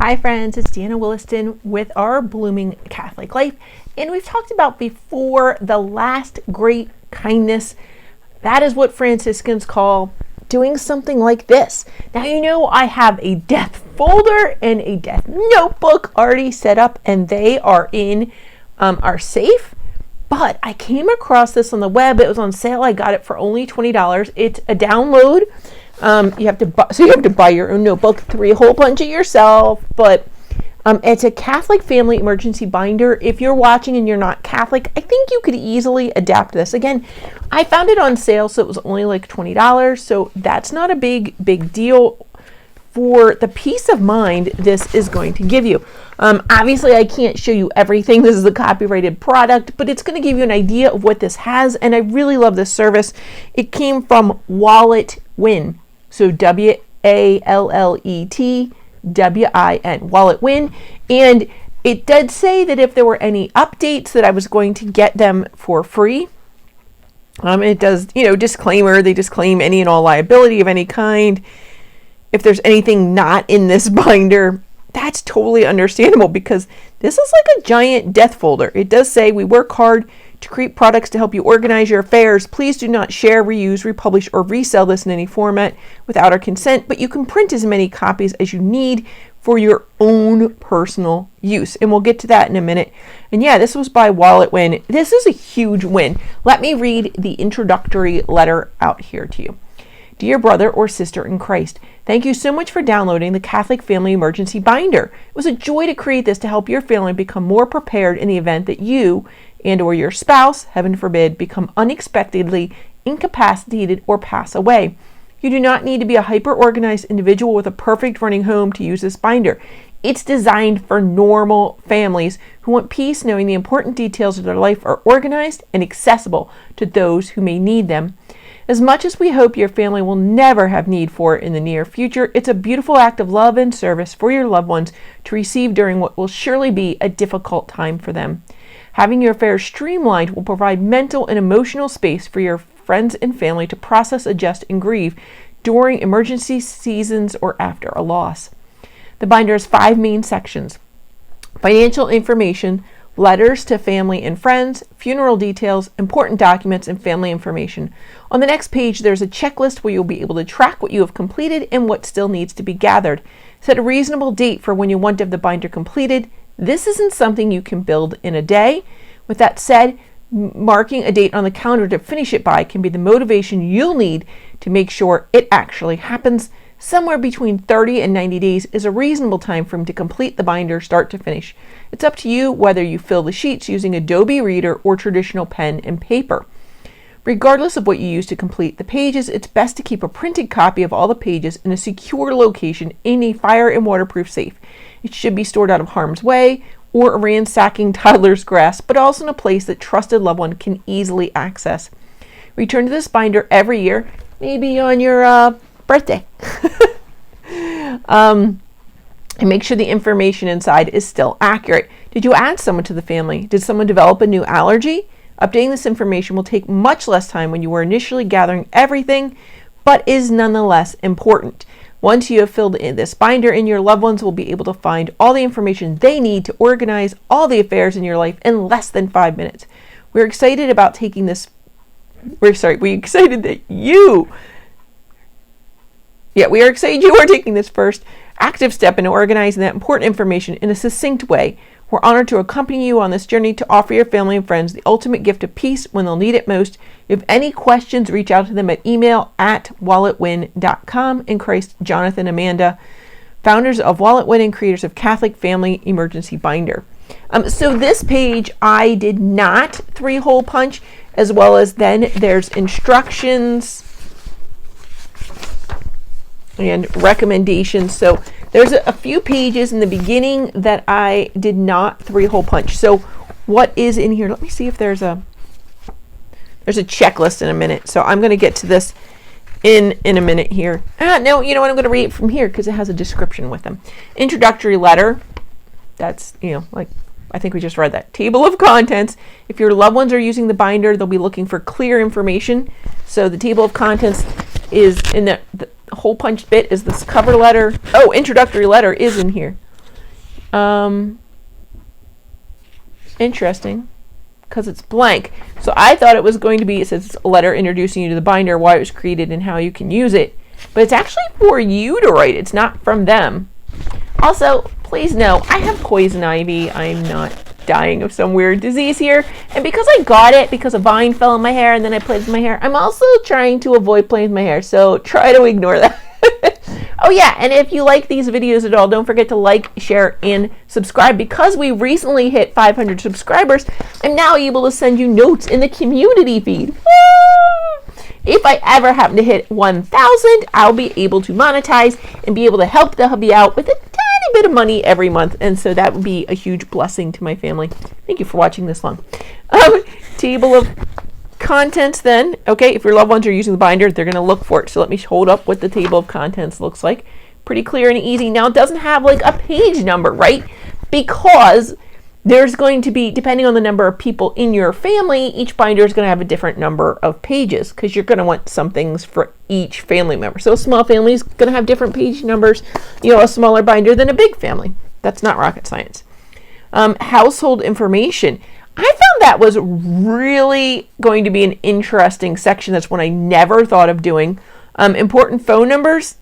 Hi friends, it's Deanna Williston with Our Blooming Catholic Life, and we've talked about before the last great kindness. That is what Franciscans call doing something like this. Now you know I have a death folder and a death notebook already set up, and they are in our safe. But I came across this on the web. It was on sale. I got it for only $20. It's a download. You have to buy your own notebook, 3-hole punch it yourself. But it's a Catholic family emergency binder. If you're watching and you're not Catholic, I think you could easily adapt this. Again, I found it on sale, so it was only like $20. So that's not a big deal for the peace of mind this is going to give you. Obviously, I can't show you everything. This is a copyrighted product, but it's going to give you an idea of what this has, and I really love this service. It came from WalletWin, so WalletWin, WalletWin, and it did say that if there were any updates that I was going to get them for free. It does, disclaimer, they disclaim any and all liability of any kind. If there's anything not in this binder, that's totally understandable because this is like a giant death folder. It does say we work hard to create products to help you organize your affairs. Please do not share, reuse, republish, or resell this in any format without our consent, but you can print as many copies as you need for your own personal use. And we'll get to that in a minute. And yeah, this was by WalletWin. This is a huge win. Let me read the introductory letter out here to you. Dear brother or sister in Christ, thank you so much for downloading the Catholic Family Emergency Binder. It was a joy to create this to help your family become more prepared in the event that you and or your spouse, heaven forbid, become unexpectedly incapacitated or pass away. You do not need to be a hyper-organized individual with a perfect running home to use this binder. It's designed for normal families who want peace knowing the important details of their life are organized and accessible to those who may need them. As much as we hope your family will never have need for it in the near future, it's a beautiful act of love and service for your loved ones to receive during what will surely be a difficult time for them. Having your affairs streamlined will provide mental and emotional space for your friends and family to process, adjust, and grieve during emergency seasons or after a loss. The binder has 5 main sections: financial information, letters to family and friends, funeral details, important documents, and family information. On the next page, there's a checklist where you'll be able to track what you have completed and what still needs to be gathered. Set a reasonable date for when you want to have the binder completed. This isn't something you can build in a day. With that said, marking a date on the calendar to finish it by can be the motivation you'll need to make sure it actually happens. Somewhere between 30 and 90 days is a reasonable time frame to complete the binder start to finish. It's up to you whether you fill the sheets using Adobe Reader or traditional pen and paper. Regardless of what you use to complete the pages, it's best to keep a printed copy of all the pages in a secure location in a fire and waterproof safe. It should be stored out of harm's way or a ransacking toddler's grasp, but also in a place that trusted loved one can easily access. Return to this binder every year, maybe on your birthday. And make sure the information inside is still accurate. Did you add someone to the family? Did someone develop a new allergy? Updating this information will take much less time when you were initially gathering everything, but is nonetheless important. Once you have filled in this binder in, your loved ones will be able to find all the information they need to organize all the affairs in your life in less than 5 minutes. We're excited about taking this. We're excited that you. We are excited you are taking this first active step in organizing that important information in a succinct way. We're honored to accompany you on this journey to offer your family and friends the ultimate gift of peace when they'll need it most. If you have any questions, reach out to them at email at walletwin.com. In Christ, Jonathan, Amanda, founders of WalletWin and creators of Catholic Family Emergency Binder. So this page I did not 3-hole punch, as well as then there's instructions and recommendations. So there's a few pages in the beginning that I did not 3-hole punch. So what is in here? Let me see if there's a checklist in a minute. So I'm going to get to this in a minute here. No, you know what? I'm going to read it from here because it has a description with them. Introductory letter. That's, like I think we just read that. Table of contents. If your loved ones are using the binder, they'll be looking for clear information. So the table of contents is in the hole punch bit is this cover letter. Oh, introductory letter is in here. Um, interesting, because it's blank. So I thought it was going to be, it says a letter introducing you to the binder, why it was created, and how you can use it. But it's actually for you to write. It's not from them. Also, please know, I have poison ivy. I'm not dying of some weird disease here. And because I got it, because a vine fell in my hair and then I played with my hair, I'm also trying to avoid playing with my hair. So try to ignore that. Oh yeah, and if you like these videos at all, don't forget to like, share, and subscribe. Because we recently hit 500 subscribers, I'm now able to send you notes in the community feed. Woo! If I ever happen to hit 1,000, I'll be able to monetize and be able to help the hubby out with a tiny bit of money every month. And so that would be a huge blessing to my family. Thank you for watching this long. Table of contents then. Okay, if your loved ones are using the binder, they're going to look for it. So let me hold up what the table of contents looks like. Pretty clear and easy. Now it doesn't have like a page number, right? Because there's going to be, depending on the number of people in your family, each binder is going to have a different number of pages, because you're going to want some things for each family member. So a small family is going to have different page numbers, a smaller binder than a big family. That's not rocket science. Household information. I found that was really going to be an interesting section. That's one I never thought of doing. Important phone numbers,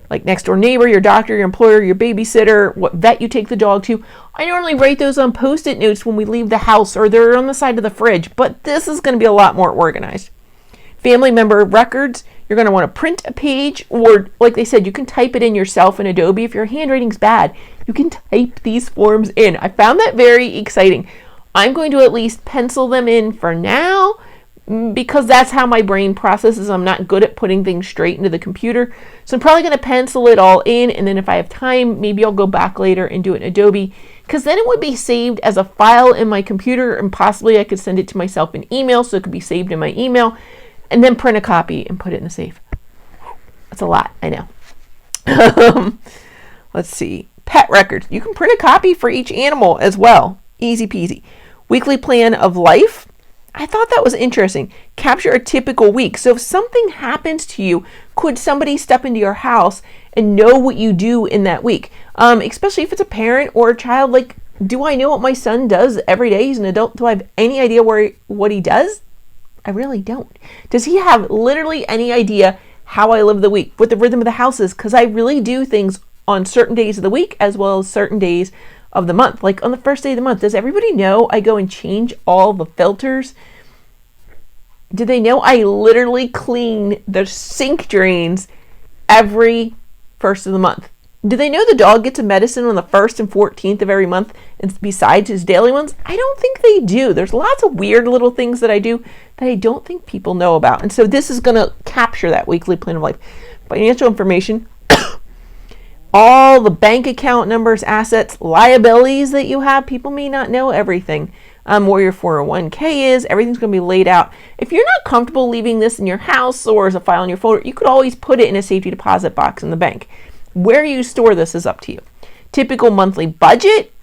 like next door neighbor, your doctor, your employer, your babysitter, what vet you take the dog to. I normally write those on Post-it notes when we leave the house, or they're on the side of the fridge, but this is going to be a lot more organized. Family member records, you're going to want to print a page, or like they said, you can type it in yourself in Adobe. If your handwriting's bad, you can type these forms in. I found that very exciting. I'm going to at least pencil them in for now, because that's how my brain processes. I'm not good at putting things straight into the computer. So I'm probably going to pencil it all in, and then if I have time, maybe I'll go back later and do it in Adobe, because then it would be saved as a file in my computer, and possibly I could send it to myself in email, so it could be saved in my email, and then print a copy and put it in the safe. That's a lot, I know. Let's see. Pet records. You can print a copy for each animal as well. Easy peasy. Weekly plan of life. I thought that was interesting. Capture a typical week. So if something happens to you, could somebody step into your house and know what you do in that week? Especially if it's a parent or a child. Like, do I know what my son does every day? He's an adult. Do I have any idea what he does? I really don't. Does he have literally any idea how I live the week, what the rhythm of the house is? Because I really do things on certain days of the week as well as certain days of the month. Like on the first day of the month, does everybody know I go and change all the filters? Do they know I literally clean the sink drains every first of the month? Do they know the dog gets a medicine on the 1st and 14th of every month, and besides his daily ones? I don't think they do. There's lots of weird little things that I do that I don't think people know about. And so this is going to capture that weekly plan of life. Financial information, all the bank account numbers, assets, liabilities that you have. People may not know everything. Where your 401k is, everything's going to be laid out. If you're not comfortable leaving this in your house or as a file in your folder, you could always put it in a safety deposit box in the bank. Where you store this is up to you. Typical monthly budget.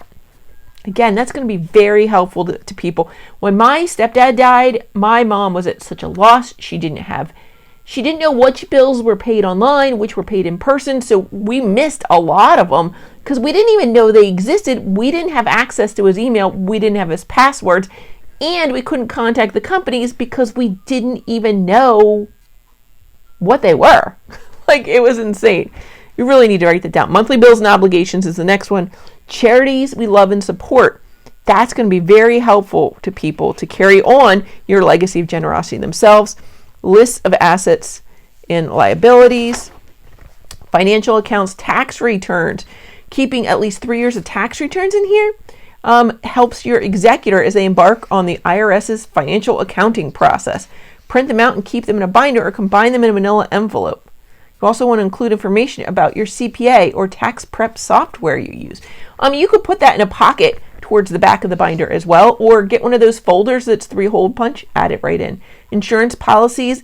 Again, that's going to be very helpful to people. When my stepdad died, my mom was at such a loss. She didn't know which bills were paid online, which were paid in person. So we missed a lot of them because we didn't even know they existed. We didn't have access to his email. We didn't have his passwords. And we couldn't contact the companies because we didn't even know what they were. Like, it was insane. You really need to write that down. Monthly bills and obligations is the next one. Charities we love and support. That's going to be very helpful to people to carry on your legacy of generosity themselves. Lists of assets and liabilities. Financial accounts, tax returns. Keeping at least 3 years of tax returns in here helps your executor as they embark on the IRS's financial accounting process. Print them out and keep them in a binder or combine them in a manila envelope. You also want to include information about your CPA or tax prep software you use. You could put that in a pocket towards the back of the binder as well, or get one of those folders that's 3-hole punch, add it right in. Insurance policies,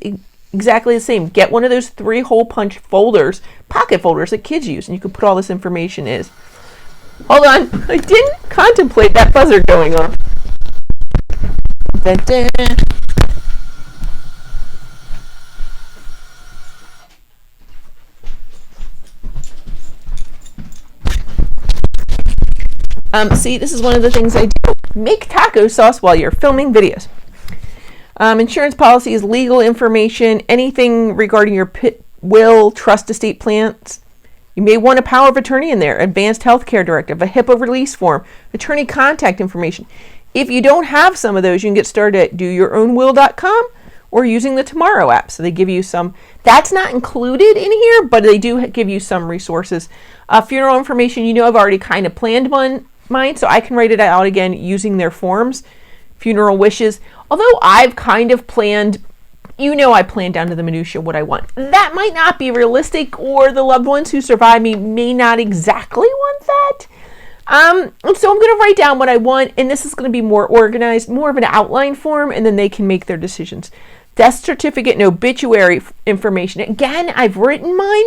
exactly the same. Get one of those 3-hole punch folders, pocket folders that kids use, and you can put all this information in. Hold on, I didn't contemplate that buzzer going off. Dun, dun. See, this is one of the things I do. Make taco sauce while you're filming videos. Insurance policies, legal information, anything regarding your will, trust, estate plans. You may want a power of attorney in there, advanced healthcare directive, a HIPAA release form, attorney contact information. If you don't have some of those, you can get started at doyourownwill.com or using the Tomorrow app. So they give you some, that's not included in here, but they do give you some resources. Funeral information, I've already kind of planned mine, so I can write it out again using their forms. Funeral wishes, although I've kind of planned, I plan down to the minutia what I want. That might not be realistic, or the loved ones who survive me may not exactly want that. And so I'm going to write down what I want, and this is going to be more organized, more of an outline form, and then they can make their decisions. Death certificate and obituary information. Again, I've written mine,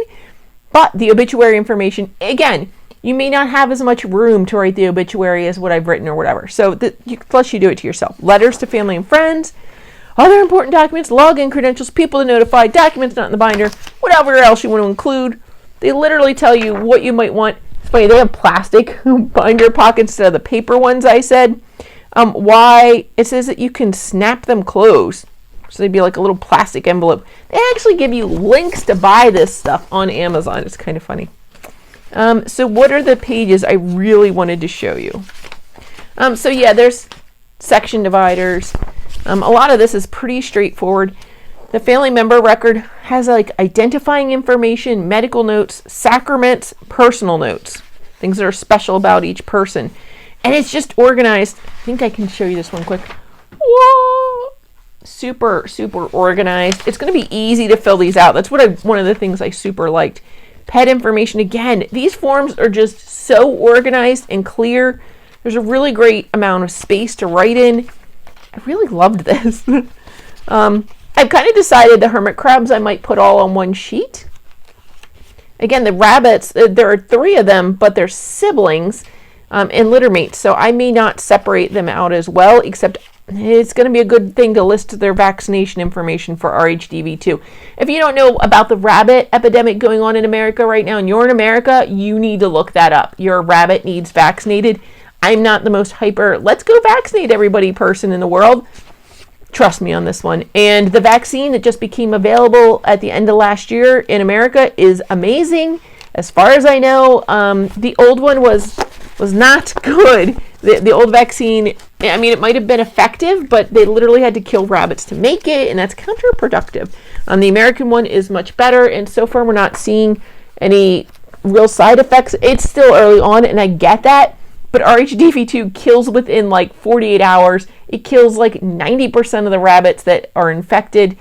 but the obituary information, again, you may not have as much room to write the obituary as what I've written or whatever. So plus you do it to yourself. Letters to family and friends, other important documents, login credentials, people to notify, documents not in the binder, whatever else you want to include. They literally tell you what you might want. It's funny, they have plastic binder pockets instead of the paper ones I said. Why? It says that you can snap them closed. So they'd be like a little plastic envelope. They actually give you links to buy this stuff on Amazon. It's kind of funny. So what are the pages I really wanted to show you? So yeah, there's section dividers. A lot of this is pretty straightforward. The family member record has like identifying information, medical notes, sacraments, personal notes, things that are special about each person. And it's just organized. I think I can show you this one quick. Whoa! Super, super organized. It's going to be easy to fill these out. That's one of the things I super liked. Pet information, again, these forms are just so organized and clear. There's a really great amount of space to write in. I really loved this. I've kind of decided the hermit crabs I might put all on one sheet. Again, the rabbits, there are 3 of them, but they're siblings and litter mates, so I may not separate them out as well, except it's going to be a good thing to list their vaccination information for RHDV2. If you don't know about the rabbit epidemic going on in America right now, and you're in America, you need to look that up. Your rabbit needs vaccinated. I'm not the most hyper, let's go vaccinate everybody person in the world. Trust me on this one. And the vaccine that just became available at the end of last year in America is amazing. As far as I know, the old one was not good. The old vaccine, I mean, it might have been effective, but they literally had to kill rabbits to make it, and that's counterproductive. The American one is much better, and so far we're not seeing any real side effects. It's still early on, and I get that, but RHDV2 kills within like 48 hours. It kills like 90% of the rabbits that are infected,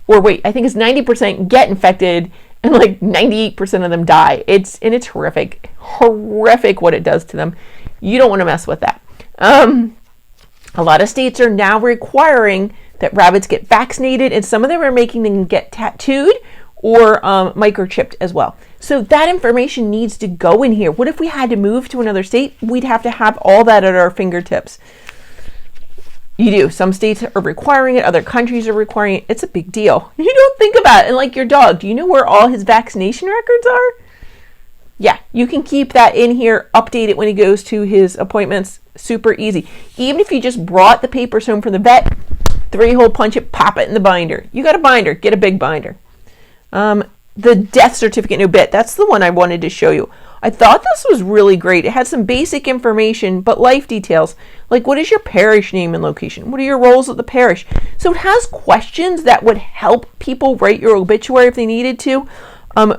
or wait, I think it's 90% get infected, and like 98% of them die. It's horrific. Horrific what it does to them. You don't want to mess with that. A lot of states are now requiring that rabbits get vaccinated, and some of them are making them get tattooed or microchipped as well. So that information needs to go in here. What if we had to move to another state? We'd have to have all that at our fingertips. You do. Some states are requiring it. Other countries are requiring it. It's a big deal. You don't think about it. And like your dog, do you know where all his vaccination records are? Yeah, you can keep that in here, update it when he goes to his appointments. Super easy. Even if you just brought the papers home from the vet, 3-hole punch it, pop it in the binder. You got a binder, get a big binder. The death certificate and obit, that's the one I wanted to show you. I thought this was really great. It had some basic information, but life details, like what is your parish name and location? What are your roles at the parish? So it has questions that would help people write your obituary if they needed to,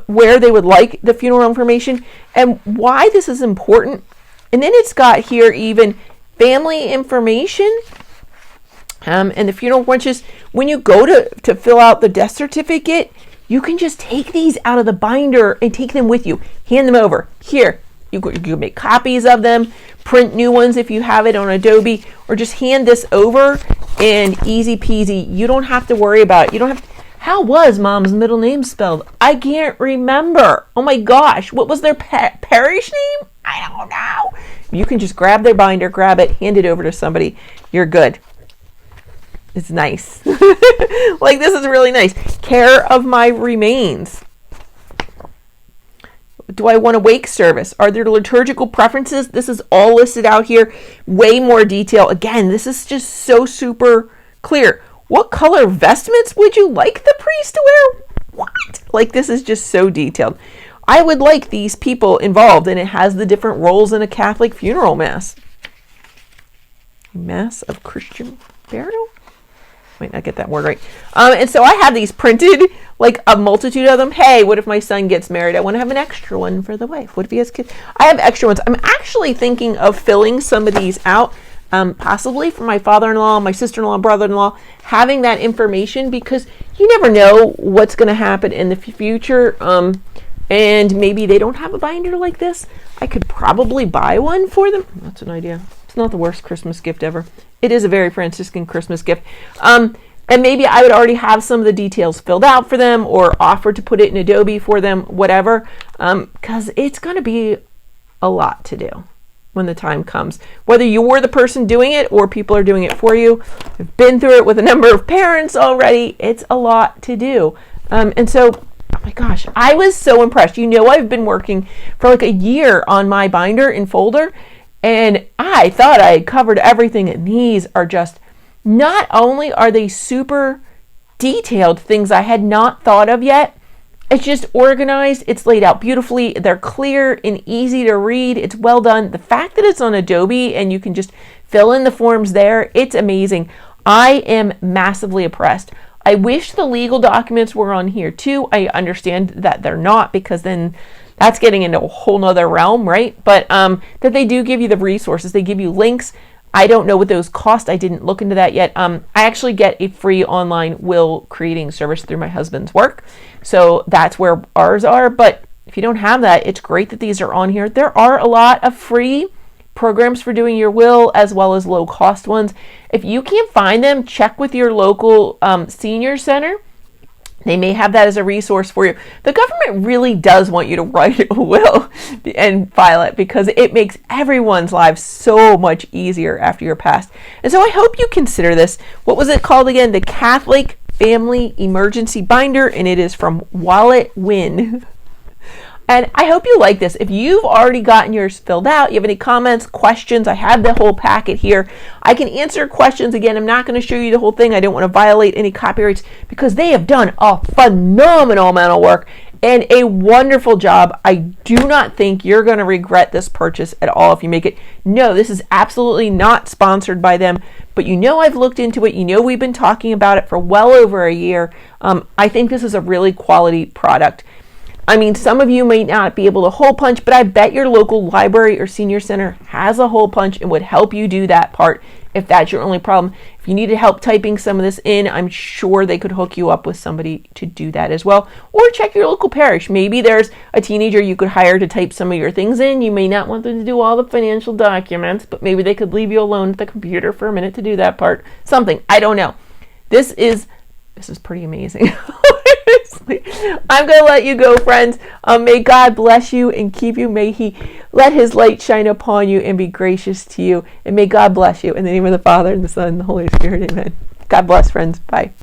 where they would like the funeral information, and why this is important. And then it's got here even family information, and the funeral punches. When you go to fill out the death certificate, you can just take these out of the binder and take them with you. Hand them over. Here, you can make copies of them, print new ones if you have it on Adobe, or just hand this over, and easy peasy. You don't have to worry about it. You don't have to, how was mom's middle name spelled? I can't remember. Oh my gosh, what was their parish name? I don't know. You can just grab their binder, grab it, hand it over to somebody. You're good. It's nice. Like, this is really nice. Care of my remains. Do I want a wake service? Are there liturgical preferences? This is all listed out here. Way more detail. Again, this is just so super clear. What color vestments would you like the priest to wear? What? Like, this is just so detailed. I would like these people involved, and it has the different roles in a Catholic funeral mass. Mass of Christian burial? Might not get that word right. And so I have these printed, like a multitude of them. Hey, what if my son gets married? I want to have an extra one for the wife. What if he has kids? I have extra ones. I'm actually thinking of filling some of these out, possibly for my father-in-law, my sister-in-law, brother-in-law, having that information, because you never know what's going to happen in the future. And maybe they don't have a binder like this. I could probably buy one for them. That's an idea. It's not the worst Christmas gift ever. It is a very Franciscan Christmas gift. And maybe I would already have some of the details filled out for them, or offer to put it in Adobe for them, whatever. Because it's going to be a lot to do when the time comes. Whether you're the person doing it or people are doing it for you. I've been through it with a number of parents already. It's a lot to do. And so, oh my gosh, I was so impressed. You know, I've been working for like a year on my binder and folder, and I thought I had covered everything, and these are just, not only are they super detailed things I had not thought of yet, it's just organized, it's laid out beautifully, they're clear and easy to read, it's well done. The fact that it's on Adobe and you can just fill in the forms there, it's amazing. I am massively impressed. I wish the legal documents were on here too. I understand that they're not, because then that's getting into a whole nother realm, right? But that they do give you the resources. They give you links. I don't know what those cost. I didn't look into that yet. I actually get a free online will creating service through my husband's work. So that's where ours are. But if you don't have that, it's great that these are on here. There are a lot of free programs for doing your will, as well as low cost ones. If you can't find them, check with your local senior center. They may have that as a resource for you. The government really does want you to write a will and file it, because it makes everyone's lives so much easier after you're passed. And so I hope you consider this. What was it called again? The Catholic Family Emergency Binder, and it is from WalletWin. And I hope you like this. If you've already gotten yours filled out, you have any comments, questions, I have the whole packet here. I can answer questions. Again, I'm not going to show you the whole thing. I don't want to violate any copyrights, because they have done a phenomenal amount of work and a wonderful job. I do not think you're going to regret this purchase at all if you make it. No, this is absolutely not sponsored by them, but you know I've looked into it. You know we've been talking about it for well over a year. I think this is a really quality product. I mean, some of you may not be able to hole punch, but I bet your local library or senior center has a hole punch and would help you do that part if that's your only problem. If you needed help typing some of this in, I'm sure they could hook you up with somebody to do that as well. Or check your local parish. Maybe there's a teenager you could hire to type some of your things in. You may not want them to do all the financial documents, but maybe they could leave you alone at the computer for a minute to do that part. Something. I don't know. This is pretty amazing. I'm going to let you go, friends. May God bless you and keep you. May He let His light shine upon you and be gracious to you. And may God bless you. In the name of the Father, and the Son, and the Holy Spirit. Amen. God bless, friends. Bye.